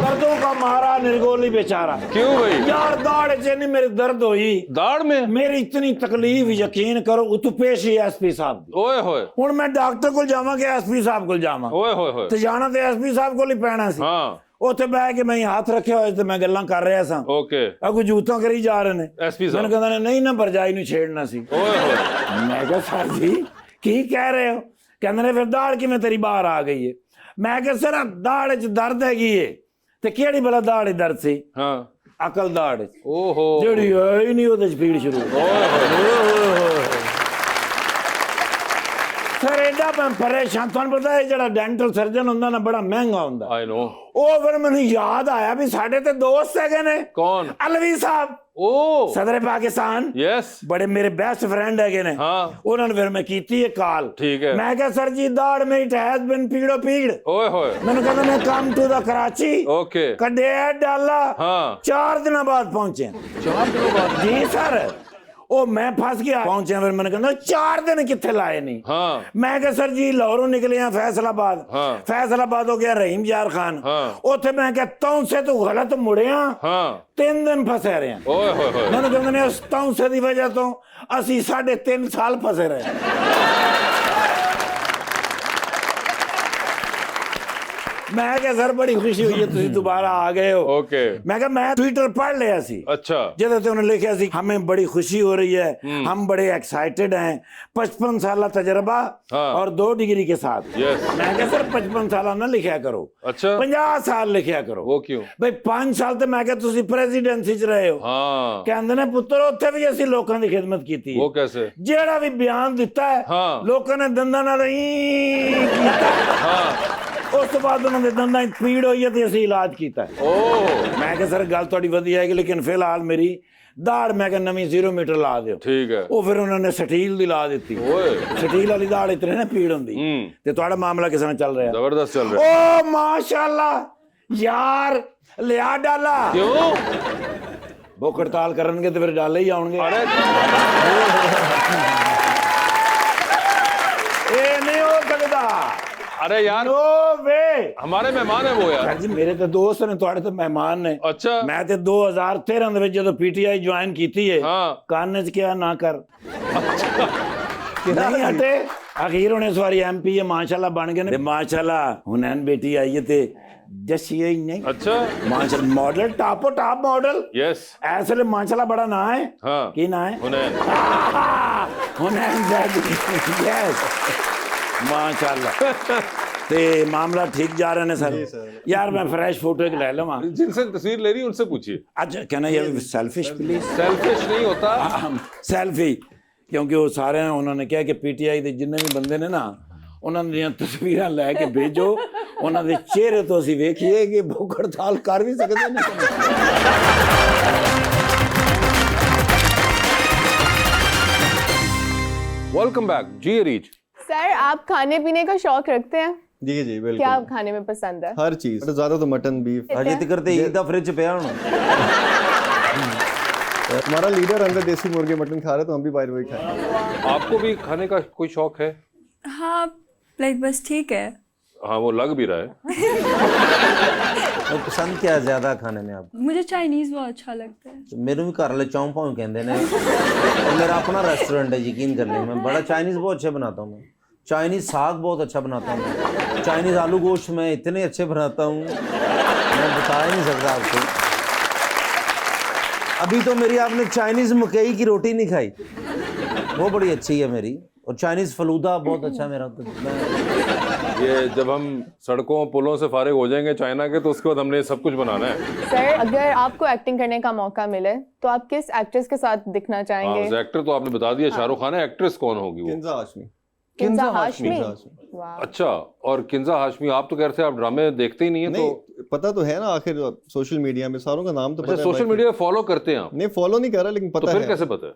दर्दों का मारा निर्गोली बेचारा क्यों भाई? यार दाढ़ च नहीं मेरी दर्द हुई दाढ़ में? मेरी इतनी तकलीफ यकीन करो उतु पेश ही एसपी साहब दी ओए होए ਹੁਣ ਮੈਂ ਡਾਕਟਰ ਕੋਲ ਜਾਵਾਂ ਕਿ ਐਸਪੀ ਸਾਹਿਬ ਕੋਲ ਜਾਵਾਂ ओए होए होए। ਤੇ ਜਾਣਾ ਤੇ ਐਸਪੀ ਸਾਹਿਬ ਕੋਲ ਹੀ ਪੈਣਾ ਸੀ हाँ ਉੱਥੇ ਬਹਿ ਕੇ ਮੈਂ ਹੱਥ ਰੱਖਿਆ ਹੋਇਆ ਤੇ ਮੈਂ ਗੱਲਾਂ ਕਰ ਰਿਹਾ ਸਾਂ ओके ਅਗੂ ਜੂਤਾਂ ਕਰੀ ਜਾ ਰਹੇ ਨੇ एसपੀ ਮੈਨੂੰ साहब ਕਹਿੰਦਾ ਨੇ ਨਹੀਂ ਨਾ ਭਰਜਾਈ ਨੂੰ ਛੇੜਨਾ ਸੀ ओए होए। ਮੈਂ ਕਿਹਾ ਸਰ ਜੀ ਕੀ ਕਹਿ ਰਹੇ ਹੋ ਕਹਿੰਦੇ ਨੇ ਫਿਰ ਦਾੜ ਕਿਵੇਂ ਤੇਰੀ ਬਾਹਰ ਆ ਗਈ ਹੈ ਮੈਂ ਕਿਹਾ ਸਰ ਦਾੜ 'ਚ ਦਰਦ ਹੈਗੀ ਏ ਤੇ ਕਿਹੜੀ ਬਲਾ ਦਾੜ 'ਚ ਦਰਦ ਸੀ हाँ ਅਕਲ ਦਾੜ 'ਚ ओहो ਜਿਹੜੀ ਹੈ ਹੀ ਨਹੀਂ ਉਹਦੇ 'ਚ ਪੀੜ ਸ਼ੁਰੂ ਸਰ ਐਡਾ ਮੈਂ ਪਰੇਸ਼ਾਨ ਤੁਹਾਨੂੰ ਪਤਾ ਹੈ ਜਿਹੜਾ ਡੈਂਟਲ ਸਰਜਨ ਹੁੰਦਾ ਨਾ ਬੜਾ ਮਹਿੰਗਾ ਹੁੰਦਾ आई नो। ਉਹ ਫਿਰ ਮੈਨੂੰ ਯਾਦ ਆਇਆ ਵੀ ਸਾਡੇ ਤੇ ਦੋਸਤ ਹੈਗੇ ਨੇ कौन? ਅਲਵੀ ਸਾਹਿਬ ओ ਸਦਰ ਪਾਕਿਸਤਾਨ यस ਬੜੇ ਮੇਰੇ ਬੈਸਟ ਫਰੈਂਡ ਹੈਗੇ ਨੇ हाँ ਉਹਨਾਂ ਨੂੰ ਫਿਰ ਮੈਂ ਕੀਤੀ ਇਹ ਕਾਲ ठीक है। ਮੈਂ ਕਿਹਾ ਸਰ ਜੀ ਦਾੜ ਮੇਰੀ ਹੈਜ਼ ਬਿਨ ਪੀੜੋ ਪੀੜ ओए होए ਮੈਨੂੰ ਕਹਿੰਦਾ ਮੈਂ ਕਮ ਟੂ ਦਾ ਕਰਾਚੀ ओके ਕੱਢਿਆ ਡਾਲਾ हाँ 4 ਦਿਨਾਂ ਬਾਅਦ ਪਹੁੰਚੇ 4 दिनों बाद ਜੀ ਸਰ ਉਹ ਮੈਂ ਫਸ ਗਿਆ ਪਹੁੰਚਿਆ ਫਿਰ ਮੈਨੂੰ ਕਹਿੰਦਾ 4 ਦਿਨ ਕਿੱਥੇ ਲਾਏ ਨਹੀਂ हाँ ਮੈਂ ਕਿਹਾ ਸਰ ਜੀ ਲਾਹੌਰੋਂ ਨਿਕਲੇ ਆ ਫੈਸਲਾਬਾਦ ਹਾਂ। ਫੈਸਲਾਬਾਦ ਹੋ ਗਿਆ ਰਹੀਮ ਯਾਰ ਖਾਨ ਹਾਂ। ਉੱਥੇ ਮੈਂ ਕਿਹਾ ਤੌਂਸੇ ਤੋਂ ਗਲਤ ਮੁੜਿਆ हाँ 3 ਦਿਨ ਫਸੇ ਰਹੇ ਆ ओए होए होए। ਮੈਨੂੰ ਕਹਿੰਦੇ ਨੇ ਉਸ ਤੌਂਸੇ ਦੀ ਵਜ੍ਹਾ ਤੋਂ ਅਸੀਂ 3.5 ਸਾਲ ਫਸੇ ਰਹੇ ਮੈਂ ਕਿਹਾ ਸਰ ਬੜੀ ਖੁਸ਼ੀ ਹੋਈ ਹੈ ਤੁਸੀਂ ਦੁਬਾਰਾ ਆ ਗਏ ਹੋ ओके ਮੈਂ ਕਿਹਾ ਮੈਂ ट्विटर पढ़ लिया सी अच्छा ਜਿਹਦੇ ਤੇ ਉਹਨੇ ਲਿਖਿਆ ਸੀ हमें बड़ी खुशी हो रही है हम बड़े एक्साइटेड हैं 55 साल तजर्बा हाँ। और 2 डिग्री के साथ यस मैं क्या सर 55 साल ना लिखा करो अच्छा 50 साल लिखिਆ ਕਰੋ वो क्यों? ਬਈ 5 ਸਾਲ ਤੇ ਮੈਂ ਕਿਹਾ ਤੁਸੀਂ ਪ੍ਰੈਜ਼ੀਡੈਂਸੀ 'ਚ ਰਹੇ ਹੋ हाँ ਕਹਿੰਦੇ ਨੇ ਪੁੱਤਰ ਉੱਥੇ ਵੀ ਅਸੀਂ ਲੋਕਾਂ ਦੀ ਖਿਦਮਤ ਕੀਤੀ वो ਹੈ कैसे? ਜਿਹੜਾ ਵੀ ਬਿਆਨ ਦਿੱਤਾ ਹੈ ਹਾਂ। ਲੋਕਾਂ ਨੇ ਦੰਦਾਂ ਨਾਲ ਕੀਤਾ हाँ ਉਸ ਤੋਂ ਬਾਅਦ ਉਹਨਾਂ ਦੇ ਦੰਦਾਂ 'ਚ ਪੀੜ ਹੋਈ ਹੈ ਤੇ ਅਸੀਂ ਇਲਾਜ ਕੀਤਾ ਹੈ ओ ਮੈਂ ਕਿਹਾ ਸਰ ਗੱਲ ਤੁਹਾਡੀ ਵਧੀਆ ਹੈ ਲੇਕਿਨ ਫਿਲਹਾਲ ਮੇਰੀ ਦਾੜ ਮੈਂ ਕਿਹਾ ਨਵੀਂ 0 ਮੀਟਰ ਲਾ ਦਿਓ ठीक है ਉਹ ਫਿਰ ਉਹਨਾਂ ਨੇ ਸਟੀਲ ਦੀ ਲਾ ਦਿੱਤੀ ओए ਸਟੀਲ ਵਾਲੀ ਦਾੜ ਇਤਨੇ ਨਾ ਪੀੜ ਹੁੰਦੀ ਤੇ ਤੁਹਾਡਾ ਮਾਮਲਾ ਕਿਸ ਨਾਲ ਚੱਲ ਰਿਹਾ जबरदस्त चल रहा है। ਓ ਮਾਸ਼ਾਅੱਲਾ ਯਾਰ ਲਿਆ ਡਾਲਾ क्यों? ਭੁੱਖ ਹੜਤਾਲ ਕਰਨਗੇ ਤੇ ਫਿਰ ਡਾਲੇ ਹੀ ਆਉਣਗੇ अरे ਇਹ ਨਹੀਂ ਹੋ ਸਕਦਾ अरे यार ਨੋ ਵੇ हमारे मेहमान है वो यार। ਸਰ ਜੀ ਮੇਰੇ ਤੇ ਦੋਸਤ ਨੇ ਤੁਹਾਡੇ ਤੇ ਮਹਿਮਾਨ ਨੇ अच्छा ਮੈਂ ਤੇ 2013 ਦੇ ਵਿੱਚ ਜਦੋਂ ਪੀਟੀਆਈ ਜੁਆਇਨ ਕੀਤੀ ਹੈ हाँ ਕੰਨ 'ਚ ਕਿਹਾ ਨਾ ਕਰ ਨਹੀਂ ਹਟੇ ਅਖੀਰ ਹੁਣ ਇਸ ਵਾਰੀ ਐਮਪੀ ਹੈ ਮਾਸ਼ਾਅੱਲਾ ਬਣ ਗਏ ਨੇ ਤੇ ਮਾਸ਼ਾਅੱਲਾ ਹੁਨੈਨ ਬੇਟੀ ਆਈ ਹੈ ਤੇ ਜੱਸੀ ਹੀ ਨਹੀਂ अच्छा ਮਾਸ਼ਾਅੱਲਾ ਮਾਡਲ ਟਾਪੋ ਟਾਪ ਮਾਡਲ यस ਐਸੇ ਲਈ ਮਾਸ਼ਾਅੱਲਾ ਬੜਾ ਨਾਂ ਹੈ हाँ ਕੀ ਨਾਂ ਹੈ हुनैन ਹੁਨੈਨ ਬੇਟੀ ਯੈਸ ਮਾਸ਼ਾਅੱਲਾ ਤੇ ਮਾਮਲਾ ਠੀਕ ਜਾ ਰਹੇ ਨੇ ਸਰ ਯਾਰ ਮੈਂ ਫਰੈਸ਼ ਫੋਟੋ ਇੱਕ ਲੈ ਲਵਾਂ जिनसे तस्वीर ले रही है उनसे पूछिए। अच्छा can I have selfish please selfish नहीं होता। ਸੈਲਫੀ ਕਿਉਂਕਿ ਉਹ ਸਾਰਿਆਂ ਉਹਨਾਂ ਨੇ ਕਿਹਾ ਕਿ ਪੀਟੀਆਈ ਦੇ ਜਿੰਨੇ ਵੀ ਬੰਦੇ ਨੇ ਨਾ ਉਹਨਾਂ ਦੀਆਂ ਤਸਵੀਰਾਂ ਲੈ ਕੇ ਭੇਜੋ ਉਹਨਾਂ ਦੇ ਚਿਹਰੇ ਤੋਂ ਅਸੀਂ ਵੇਖੀਏ ਕਿ ਭੁੱਖ ਹੜਤਾਲ ਕਰ ਵੀ ਸਕਦੇ ਨੇ वेलकम बैक जी रीच। सर आप खाने पीने का शौक रखते हैं? जी जी क्या बिल्कुल खाने में पसंद है? हर चीज ज्यादा तो मटन बीफ अजे तक ते ईद दा फ्रिज पिया होना हमारा लीडर अंदर देसी मुर्गे मटन खा रहे तो हम भी बाहर वही खाए आपको भी खाने का कोई शौक है? हाँ लाइक बस ठीक है। हाँ वो लग भी रहा है। तो पसंद क्या है ज्यादा खाने में आपको? मुझे चाइनीज़ बहुत अच्छा लगता है। मेरे भी घर वाले चौं पाँव कहते हैं और मेरा अपना रेस्टोरेंट है यकीन कर लें मैं बड़ा चाइनीज़ बहुत अच्छे बनाता हूँ मैं चाइनीज़ साग बहुत अच्छा बनाता हूँ मैं चाइनीज़ आलू गोश्त मैं इतने अच्छे बनाता हूँ मैं बता ही नहीं सकता आपको अभी तो मेरी आपने चाइनीज मकई की रोटी नहीं खाई, वो बड़ी अच्छी है मेरी, और चाइनीज फलूदा बहुत अच्छा है मेरा। तो ये जब हम सड़कों पुलों से फारिग हो जाएंगे चाइना के, तो उसके बाद हमने सब कुछ बनाना है। सर अगर आपको एक्टिंग करने का मौका मिले तो आप किस एक्ट्रेस के साथ दिखना चाहेंगे? एक्टर तो आपने बता दिया शाहरुख खान है, एक्ट्रेस कौन होगी वो? किंजा हाशमी। किंजा हाशमी। हाशमी। अच्छा, और किंजा हाशमी, आप तो कह रहे थे आप ड्रामे देखते ही नहीं है, नहीं तो पता तो है ना, आखिर सोशल मीडिया में सारों का नाम तो अच्छा पता है। सोशल मीडिया फॉलो करते हैं आप? नहीं फॉलो नहीं कर रहा, लेकिन तो पता फिर है। कैसे पता है?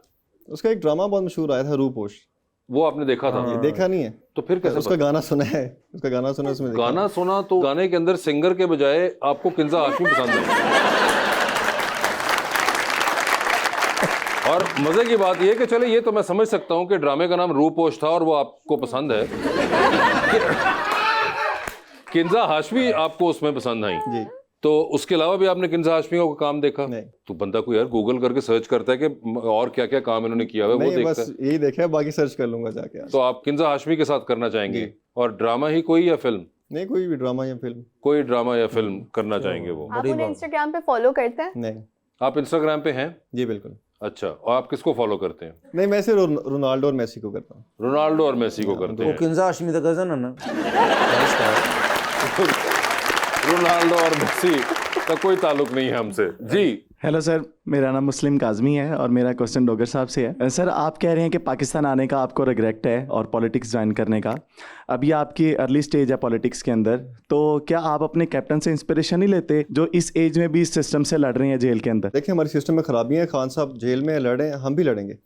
उसका एक ड्रामा बहुत मशहूर आया था, रूपोश, वो आपने देखा था? ये देखा नहीं है तो फिर कैसे उसका गाना सुना है? उसका गाना सुना, उसमें देखा। गाना सुना, तो गाने के अंदर सिंगर के बजाय आपको किंजा हाशमी पसंद है। और मजे की बात यह कि चले, ये तो मैं समझ सकता हूँ कि ड्रामे का नाम रूपोश था और वो आपको पसंद है। किंजा हाशमी आपको उसमें पसंद आई जी। तो उसके अलावा भी आपने किंजा हाशमी का काम देखा? नहीं। तो बंदा को यार गूगल करके सर्च करता है कि और क्या क्या काम इन्होंने किया हुआ है, वो नहीं देखता बस है। यही देखा है, बाकी सर्च कर लूंगा जाके। तो आप किंजा हाशमी के साथ करना चाहेंगे? और ड्रामा ही कोई या फिल्म? नहीं, कोई भी ड्रामा या फिल्म। कोई ड्रामा या फिल्म करना चाहेंगे वो? आप उन्हें इंस्टाग्राम पे फॉलो करते हैं? नहीं। आप इंस्टाग्राम पे हैं? जी बिल्कुल। अच्छा, और आप किसको फॉलो करते हैं? नहीं, मैं सिर्फ रोनाल्डो और मेसी को करता हूँ। रोनाल्डो और मेसी को करते वो हैं। किंजा हाशमी का कजन है ना। रोनाल्डो और मेसी का कोई ताल्लुक नहीं है हमसे। जी हेलो सर, मेरा नाम मुस्लिम काजमी है और मेरा क्वेश्चन डोगर साहब से है। सर, आप कह रहे हैं कि पाकिस्तान आने का आपको रिग्रेट है और पॉलिटिक्स ज्वाइन करने का। अभी आपकी अर्ली स्टेज है पॉलिटिक्स के अंदर, तो क्या आप अपने कैप्टन से इंस्पिरेशन नहीं लेते जो इस एज में भी इस सिस्टम से लड़ रहे हैं जेल के अंदर? देखिए, हमारे सिस्टम में खराबियां हैं। खान साहब जेल में लड़े, हम भी लड़ेंगे।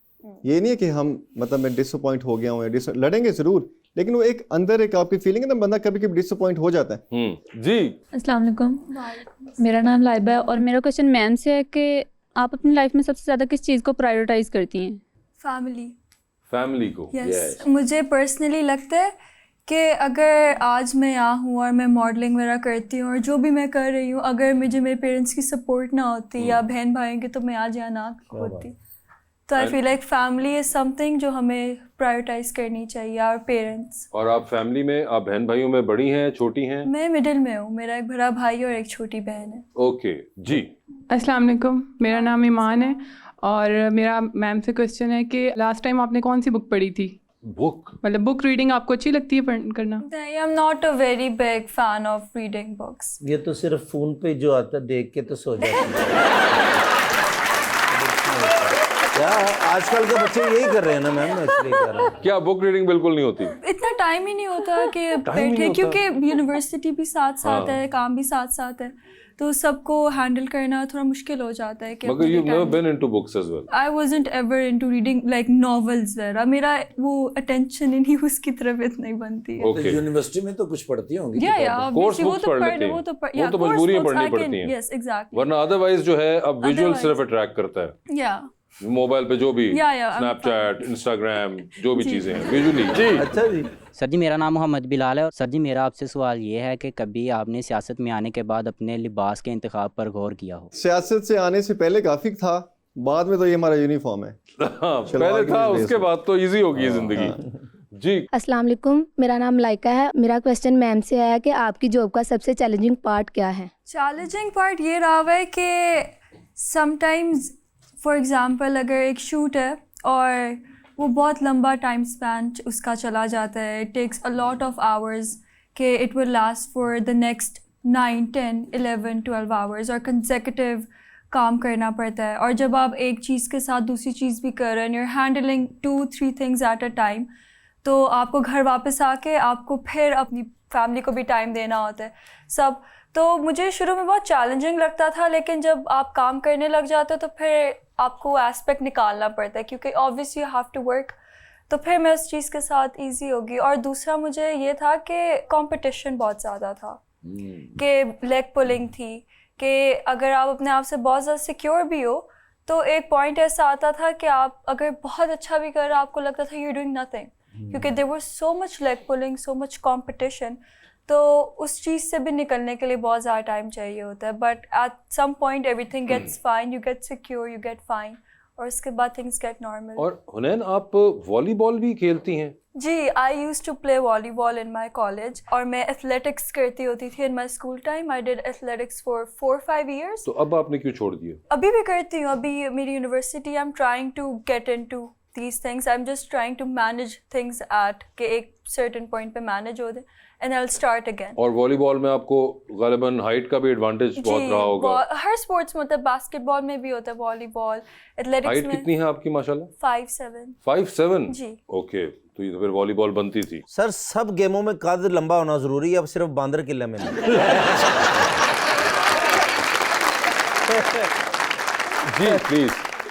ये नहीं है कि हम मतलब मैं डिसअपॉइंट हो गया हूँ, लड़ेंगे जरूर, लेकिन वो एक अंदर एक आपकी फीलिंग है ना, बंदा कभी कभी डिसअपॉइंट हो जाता है। जी। अस्सलाम वालेकुम, मेरा नाम लाइबा है और मेरा क्वेश्चन मैम से है कि आप अपनी लाइफ में सबसे ज़्यादा किस चीज़ को प्रायोरिटाइज करती हैं? फैमिली। फैमिली को? यस। मुझे पर्सनली लगता है कि अगर आज मैं यहाँ हूँ और मैं मॉडलिंग वगैरह करती हूँ और जो भी मैं कर रही हूँ, अगर मुझे मेरे पेरेंट्स की सपोर्ट ना होती या बहन भाइयों की, तो मैं आज यहाँ ना होती। तो I feel like family is something जो हमें प्रायोरिटाइज करनी चाहिए, और पेरेंट्स। और आप फैमिली में, आप बहन भाइयों में बड़ी हैं, छोटी हैं? मैं मिडिल में हूँ, मेरा एक बड़ा भाई और एक छोटी बहन है। ओके जी। अस्सलाम वालेकुम, मेरा नाम ईमान है और मेरा मैम से क्वेश्चन है कि लास्ट टाइम आपने कौन सी बुक पढ़ी थी? बुक मतलब बुक रीडिंग आपको अच्छी लगती है करना? I am not a very big fan of reading books. ये तो सिर्फ फोन पे जो आता देख के तो सो जाते हैं। क्या आजकल के बच्चे यही कर रहे हैं ना मैम, मैं इसलिए कर रहा हूँ। क्या बुक रीडिंग बिल्कुल नहीं होती? इतना टाइम ही नहीं होता कि बैठे, क्योंकि यूनिवर्सिटी भी साथ साथ है, काम भी साथ साथ है, तो सबको हैंडल करना थोड़ा मुश्किल हो जाता है। कि मगर you've never been into books as well? I wasn't ever into reading like novels वगैरह, मेरा वो अटेंशन ही नहीं उसकी तरफ इतना ही बनती है। Okay. यूनिवर्सिटी में तो कुछ पढ़ती होंगी? कोर्स बुक्स पढ़ लेते हैं, वो तो मजबूरी में पढ़नी पड़ती हैं। Yes, exactly. वरना अदरवाइज जो है अब विजुअल सिर्फ अट्रैक्ट करता है। Yeah. मोबाइल पे जो भी I'm स्नैपचैट, इंस्टाग्राम, जो भी चीजें हैं विजुअली। जी। अच्छा जी। सर जी, मेरा नाम मोहम्मद बिलाल है और सर जी मेरा आपसे सवाल ये है कि कभी आपने सियासत में आने के बाद अपने लिबास के इंतखाब पर गौर किया हो? सियासत से आने से पहले काफी था, बाद में तो ये हमारा यूनिफॉर्म है। पहले था, उसके बाद तो इजी हो गई जिंदगी। जी। अस्सलाम वालेकुम, मेरा नाम लाइका है। मेरा क्वेश्चन मैम से है कि आपकी जॉब का सबसे चैलेंजिंग पार्ट क्या है? चैलेंजिंग पार्ट ये रहा है कि समटाइम्स फॉर एग्ज़ाम्पल अगर एक शूट है और वो बहुत लंबा टाइम स्पैन उसका चला जाता है, it takes a lot of hours कि it will last for the next 9, 10, 11, 12 hours, और कंसेक्यूटिव काम करना पड़ता है। और जब आप एक चीज़ के साथ दूसरी चीज़ भी कर रहे हैं, you're handling 2-3 things at a time, तो आपको घर वापस आके आपको फिर अपनी फैमिली को भी टाइम देना होता है सब। तो मुझे शुरू में बहुत चैलेंजिंग लगता था, लेकिन जब आप काम करने लग जाते हो तो फिर आपको एस्पेक्ट निकालना पड़ता है, क्योंकि obviously you have to work. तो फिर मैं उस चीज़ के साथ इजी होगी। और दूसरा मुझे ये था कि कंपटीशन बहुत ज़्यादा था, कि लेग पुलिंग थी, कि अगर आप अपने आप से बहुत ज़्यादा सिक्योर भी हो तो एक पॉइंट ऐसा आता था कि आप अगर बहुत अच्छा भी कर रहे, आपको लगता था यू डूइंग नथिंग, क्योंकि there was so much leg pulling, so much competition. तो उस चीज़ से भी निकलने के लिए बहुत ज़्यादा टाइम चाहिए होता है। But at some point everything gets fine, you get secure, you get fine, और उसके बाद थिंग्स गेट नॉर्मल। और हुनैन, आप वॉलीबॉल भी खेलती हैं? जी, I used to play volleyball in my college और मैं एथलेटिक्स करती होती थी in my school time. I did athletics for 4-5 years. तो अब आपने क्यों छोड़ दिया? अभी भी करती हूँ. अभी मेरी university I am trying to get into these things. I'm just trying to manage things at कि एक certain point पे manage हो दे and I'll start again. और वॉलीबॉल में आपको गालिबन हाइट का भी एडवांटेज बहुत रहा होगा. हर स्पोर्ट्स में होता है, बास्केटबॉल में भी होता है, वॉलीबॉल, एथलेटिक्स हाइट में. कितनी है आपकी माशाल्लाह? 5'7". 5'7"? जी. ओके, तो ये तो फिर वॉलीबॉल बनती थी. सर सब गेमों में कद लंबा होना जरूरी है, अब सिर्फ बांदर किले में नहीं. जी प्लीज.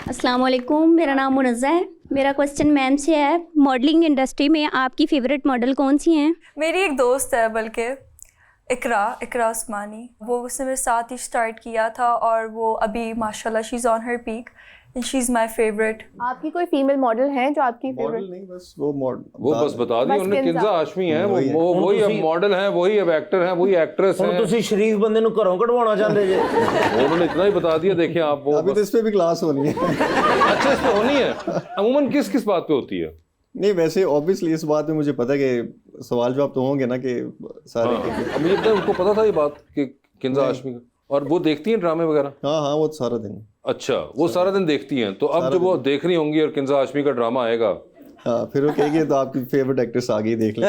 अस्सलाम वालेकुम, मेरा नाम मुनज़्ज़ा है. मेरा क्वेश्चन मैम से है, मॉडलिंग इंडस्ट्री में आपकी फेवरेट मॉडल कौन सी हैं? मेरी एक दोस्त है बल्कि इकरा उस्मानी, वो उसने मेरे साथ ही स्टार्ट किया था और वो अभी माशाल्लाह she is on her peak and she is my favourite. आपकी कोई फीमेल मॉडल है जो आपकी फेवरेट? मॉडल नहीं, बस वो वो बस बता दी उन्होंने. किंजा हाशमी है वो वही अब मॉडल है, वही अब एक्टर है, वही एक्ट्रेस है. तुसी शरीफ बंदे नु घरों कढवाना चाहते जे. उन्होंने इतना ही बता दिया. देखिए आप, वो अभी तो इस पे भी क्लास होनी है. अच्छा, इस पे होनी है. अमूमन किस किस बात पे होती है? नहीं, वैसे ऑब्वियसली इस बात में मुझे पता है कि सवाल जवाब तो होंगे ना कि सारे. अब मुझे पता है उनको पता था ये बात कि किंजा हाशमी का. और वो देखती हैं ड्रामे वगैरह? हाँ, वो तो सारा दिन. अच्छा, वो सारा दिन देखती हैं. तो अब जब वो देख रही होंगी और किंजा हाशमी का ड्रामा आएगा, हाँ, फिर वो कहेगी तो आपकी फेवरेट एक्ट्रेस आ गई, देख लें.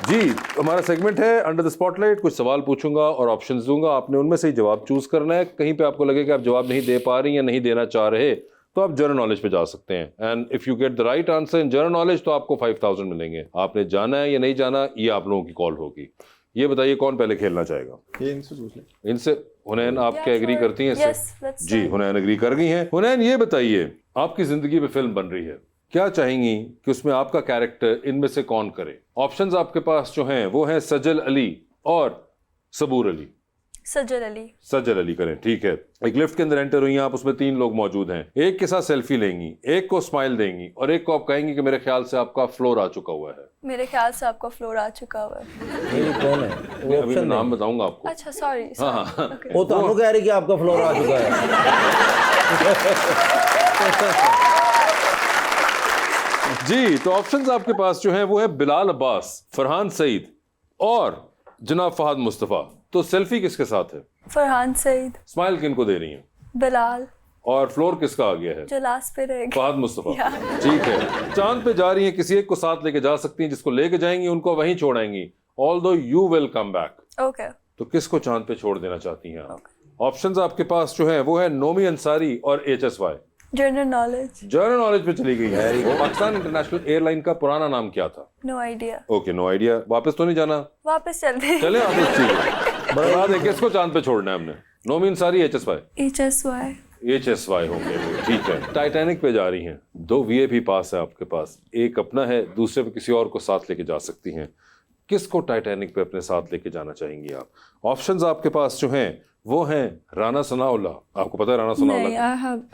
जी, हमारा सेगमेंट है अंडर द स्पॉटलाइट. कुछ सवाल पूछूंगा और ऑप्शंस दूंगा, आपने उनमें से ही जवाब चूज करना है. कहीं पे आपको लगे कि आप जवाब नहीं दे पा रही या नहीं देना चाह रहे, तो आप जनरल नॉलेज पे जा सकते हैं. And if you get the right answer in general knowledge तो आपको 5000 मिलेंगे. आपने जाना है या नहीं जाना, ये आप लोगों की कॉल होगी. ये बताइए कौन पहले खेलना चाहेगा? ये इनसे पूछ लें. इनसे. हुनैन, आप क्या एग्री करती हैं इससे? Yes, let's जी, हुनैन एग्री कर गई हैं. हुनैन, ये बताइए, आपकी जिंदगी में फिल्म बन रही है, क्या चाहेंगी कि उसमें आपका कैरेक्टर इनमें से कौन करे? ऑप्शंस आपके पास जो हैं वो हैं सजल अली और सबूर अली. सजल अली करें, ठीक है. एक लिफ्ट के अंदर एंटर हुई हैं आप, उसमें 3 लोग मौजूद हैं. एक के साथ सेल्फी लेंगी, एक को स्माइल देंगी और एक को आप कहेंगी कि मेरे ख्याल से आपका फ्लोर आ चुका हुआ है. मेरे ख्याल से आपका फ्लोर आ चुका हुआ है. ये कौन है? वो अभी मैं नाम बताऊंगा आपको. अच्छा, सॉरी. हाँ, वो तो हम कह रही कि आपका फ्लोर आ चुका है. जी, तो ऑप्शंस आपके पास जो हैं वो है बिलाल अब्बास, फरहान सईद और जनाब फहद मुस्तफ़ा. तो सेल्फी किसके साथ है? फरहान सईद. स्माइल किनको दे रही हैं? बिलाल. और फ्लोर किसका आ गया है? जो लास्ट पे रहेगा. फहद मुस्तफ़ा. ठीक है. चांद पे जा रही हैं, किसी एक को साथ लेके जा सकती हैं, जिसको लेके जाएंगी उनको वहीं छोड़ाएंगी. Although you will come back. Okay. तो किसको चांद पे छोड़ देना चाहती हैं आप? ऑप्शंस आपके पास जो है वो है नोमी अंसारी और HSY. जनरल नॉलेज पे चली गई है. पाकिस्तान इंटरनेशनल एयरलाइन का पुराना नाम क्या था? No idea. Okay, no idea. वापस तो नहीं जाना? वापस चलते. चले वापस. ठीक है. बता दें किसको चांद पे छोड़ना है हमने? नोमी अंसारी, HSY होंगे वो. ठीक है. टाइटैनिक पे जा रही हैं, 2 VIP पास है आपके पास, एक अपना है, दूसरे पे किसी और को साथ लेके जा सकती हैं. किसको टाइटैनिक पे अपने साथ लेके जाना चाहेंगी आप? ऑप्शंस आपके पास जो हैं वो हैं राना सनाउल्लाह. आपको पता है राना सनाउल्लाह? नहीं,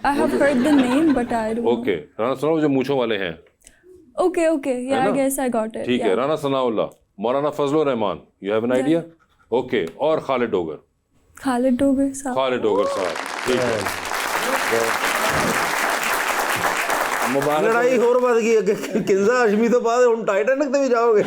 I have heard the name but I don't know. Okay, Rana Sanaullah जो मूंछों वाले हैं. Okay, yeah, I guess I got it. ठीक है. राना सनाउल्लाह, मौलाना Fazlur Rahman, you have an idea? Okay. और खालिद डोगर साहब. ठीक है. लड़ाई और बढ़ गई. किंजा हाशमी तो बाद हम टाइटैनिक पे भी जाओगे.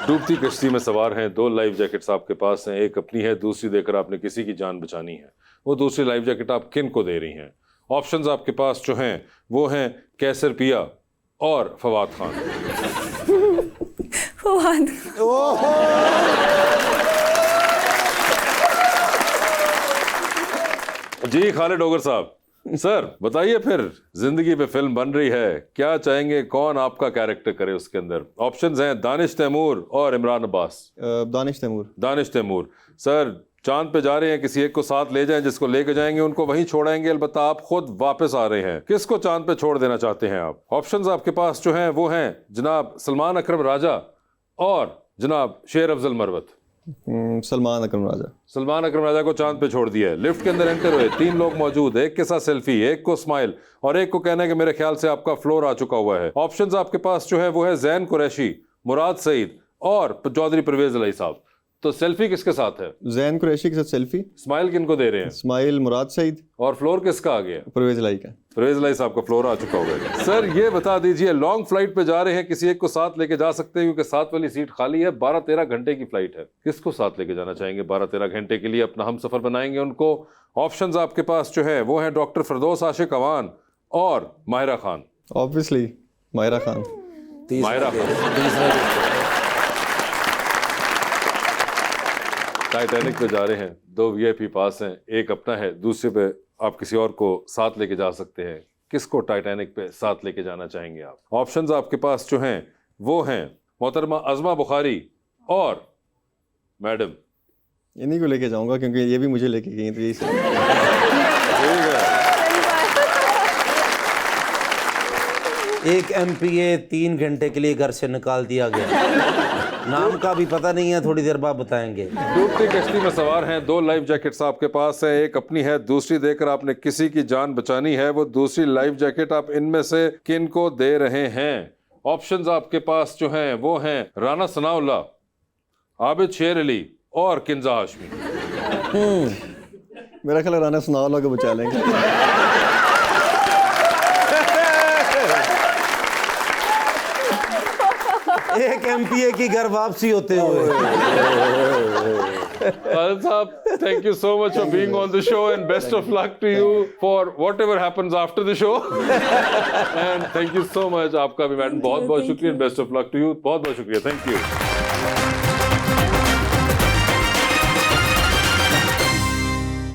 डूबती कश्ती में सवार हैं, 2 लाइफ जैकेट्स आपके पास हैं. एक अपनी है, दूसरी देकर आपने किसी की जान बचानी है. वो दूसरी लाइफ जैकेट आप किन को दे रही हैं? ऑप्शंस आपके पास जो हैं वो हैं कैसर पिया और फवाद खान. जी, खालिद डोगर साहब. सर बताइए, फिर जिंदगी पे फिल्म बन रही है, क्या चाहेंगे कौन आपका कैरेक्टर करे उसके अंदर? ऑप्शंस हैं दानिश तैमूर और इमरान अब्बास. दानिश तैमूर. सर चांद पे जा रहे हैं, किसी एक को साथ ले जाएं, जिसको लेके जाएंगे उनको वहीं छोड़ाएंगे, अलबत्ता आप खुद वापस आ रहे हैं. किसको चांद पे छोड़ देना चाहते हैं आप? ऑप्शंस आपके पास जो हैं वो हैं जनाब सलमान अकरम राजा और जनाब शेर अफजल मरवत. सलमान अकरम राजा को चांद पे छोड़ दिया है. लिफ्ट के अंदर एंटर हुए, 3 लोग मौजूद, एक के साथ सेल्फी, एक को स्माइल और एक को कहना है कि मेरे ख्याल से आपका फ्लोर आ चुका हुआ है. ऑप्शंस आपके पास जो है वो है जैन कुरैशी, मुराद सईद और चौधरी परवेज अली साहब. तो सेल्फी किसके साथ है? जैन कुरैशी के साथ सेल्फी। स्माइल किनको दे रहे हैं? स्माइल मुराद सईद। और फ्लोर किसका आ गया? परवेज लाई का। परवेज लाई साहब का फ्लोर आ चुका होगा। सर ये बता दीजिए, लॉन्ग फ्लाइट पे जा रहे हैं, किसी एक को साथ लेके जा सकते हैं क्योंकि साथ वाली सीट खाली है, 12-13 घंटे की फ्लाइट है, किसको साथ लेके जाना चाहेंगे? 12-13 घंटे के लिए अपना हम सफर बनाएंगे उनको। ऑप्शंस आपके पास जो है वो है डॉक्टर फिरदौस आशिक अवान और माहिरा खान। ऑब्वियसली माहिरा खान। माहिरा खान टाइटैनिक पे जा रहे हैं, 2 VIP पास हैं, एक अपना है, दूसरे पे आप किसी और को साथ लेके जा सकते हैं। किसको टाइटैनिक पे साथ लेके जाना चाहेंगे आप? ऑप्शंस आपके पास जो हैं वो हैं मोहतरमा अज़मा बुखारी और मैडम। इन्हीं को लेके जाऊंगा क्योंकि ये भी मुझे लेके गई, तो यही सही। एक MPA 3 घंटे के लिए घर से निकाल दिया गया, नाम का भी पता नहीं है, थोड़ी देर बाद बताएंगे। डूबती कश्ती में सवार हैं, 2 लाइफ जैकेट्स आपके पास है, एक अपनी है, दूसरी देकर आपने किसी की जान बचानी है। वो दूसरी लाइफ जैकेट आप इनमें से किन को दे रहे हैं? ऑप्शंस आपके पास जो हैं वो हैं राना सनाउल्लाह, आबिद शेर अली और किंजा हाशमी। मेरा ख्याल राना सनाउल्लाह को बचा लेंगे। एक MPA की घर वापसी होते हुए। Khalid साहब, thank you so much for being on the show and best of luck to you for whatever happens after the show. And thank you so much. आपका भी मैडम बहुत बहुत शुक्रिया, best of luck to you. बहुत बहुत शुक्रिया, thank you.